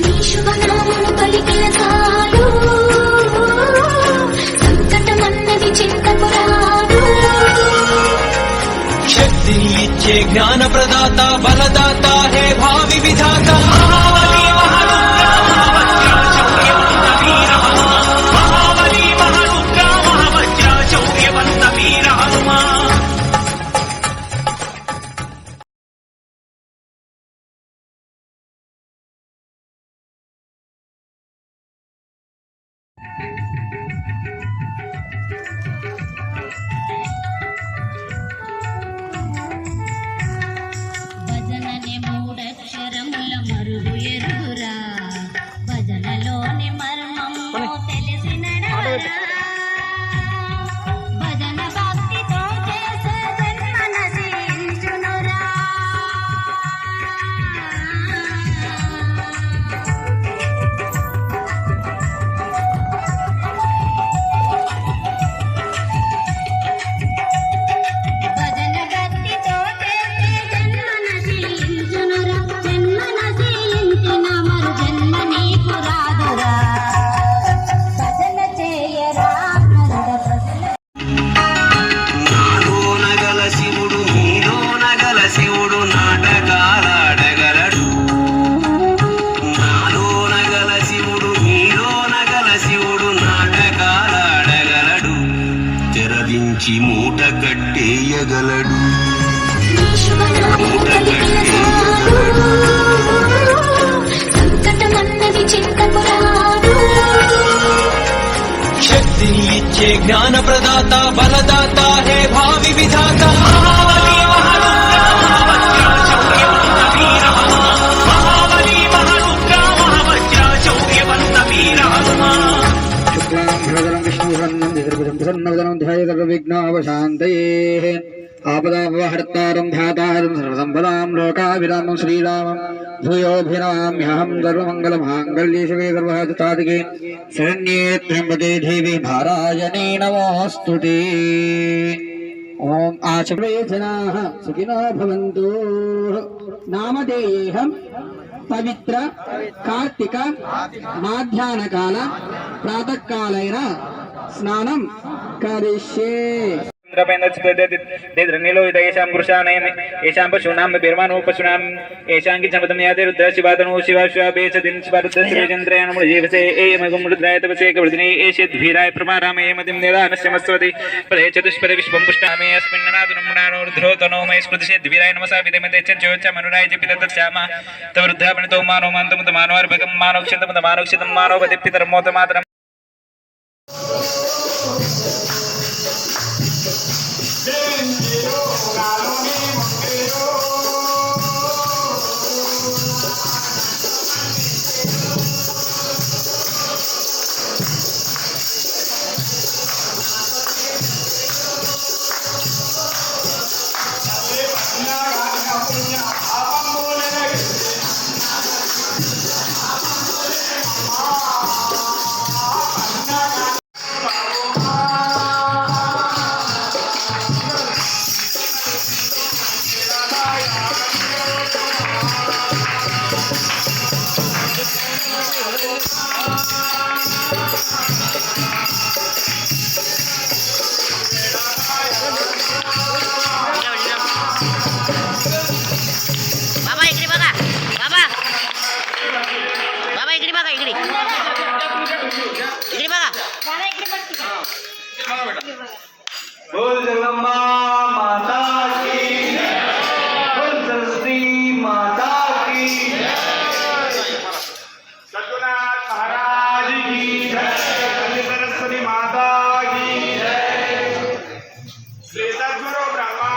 నీ శుభనామము పలికిన చాలు సంకటమన్నది చింతకు రాదు. శక్తిని ఇచ్చే జ్ఞాన ప్రదాత బలదాత హే భావి విధాత భజనని మూడక్షరముల మరుగు ఎరుగురా, భజనలోని మర్మము తెలిసినడవరా. భజన భక్తితో చేసే జన్మన శ్రీంచునురా. భజన భక్తితో చేసే జన్మన శ్రీంచునురా. జన్మన శ్రీంచిన మరు జన్మ నీకు రాదురా. భజన చేయరా నరుడ ప్రజల నాలోన గల శివుడు నీలోన గల శివుడు నాటకాలాడగలడు. నాలోన గల శివుడు నీలోన గల శివుడు నాటకాలాడగలడు. తెరదించి మూట కట్టేయగలడు. నీ శుభనామము పలికిన చాలు సంకటమన్నది చింతకు రాదు. శక్తిని ఇచ్చే జ్ఞాన ప్రదాత బలదాత హే భావి విధాత శుక్లాంబరధరం విష్ణువర్ణం చతుర్భుజం ప్రసన్నవదనం ధ్యాయేత్ సర్వవిఘ్నోపశాంతయేః. ఆపదాపహర్తారం ధ్యాతారం సర్వసంపదాం లోకాభిరామం శ్రీరామం భూయోభిరామ్యహం సర్వమంగళమాంగళ్యే శివే సర్వసాధికే శరణ్యే త్ర్యంబకే దేవి నారాయణే నమోస్తుతే. ఓం ఆచమే జనాః సుఖినో భవంతు. నామధేయేహం పవిత్ర కార్తీక మాధ్యాహ్నకాల ప్రాతకాలైన స్నానం కరిష్యే. ేషాం పురుషాణం ఏషాం పశూనాం బిర్మానో పశూనాం ఏషాం కించమతం యాతే రుద్ర శివాతనో శివాశ్వాభేషదిన్ శివరుద్ర శ్రీచంద్రయానముడు జీవసే ఏయమగం రుద్రాయ తపసే కవృదినే ఏషేద్భీరాయ ప్రమారామే మతిం నిదానస్యమస్వతి పదే చతుష్పదే విశ్వం పుష్టామే అస్మిన్నానాదునమునానో రుద్రోతనో మై స్మృతిషేద్భీరాయ నమసా విధమతే చోచ్చమనురాయ జపిత తస్యామ తవృద్ధాపణితో మానో మాంతముత మానవార్భగం మానోక్షితముత మానోక్షితం మానోపతి పితరమోత మాతరం. बाबा इकडे बघा. बाबा बाबा इकडे बघा. इकडे इकडे बघा. बोल जगदंबा माता की जय. बोल सरस्वती माता की जय. सद्गुरुनाथ महाराज की जय. सरस्वती माता की जय. श्री सद्गुरु ब्रह्मा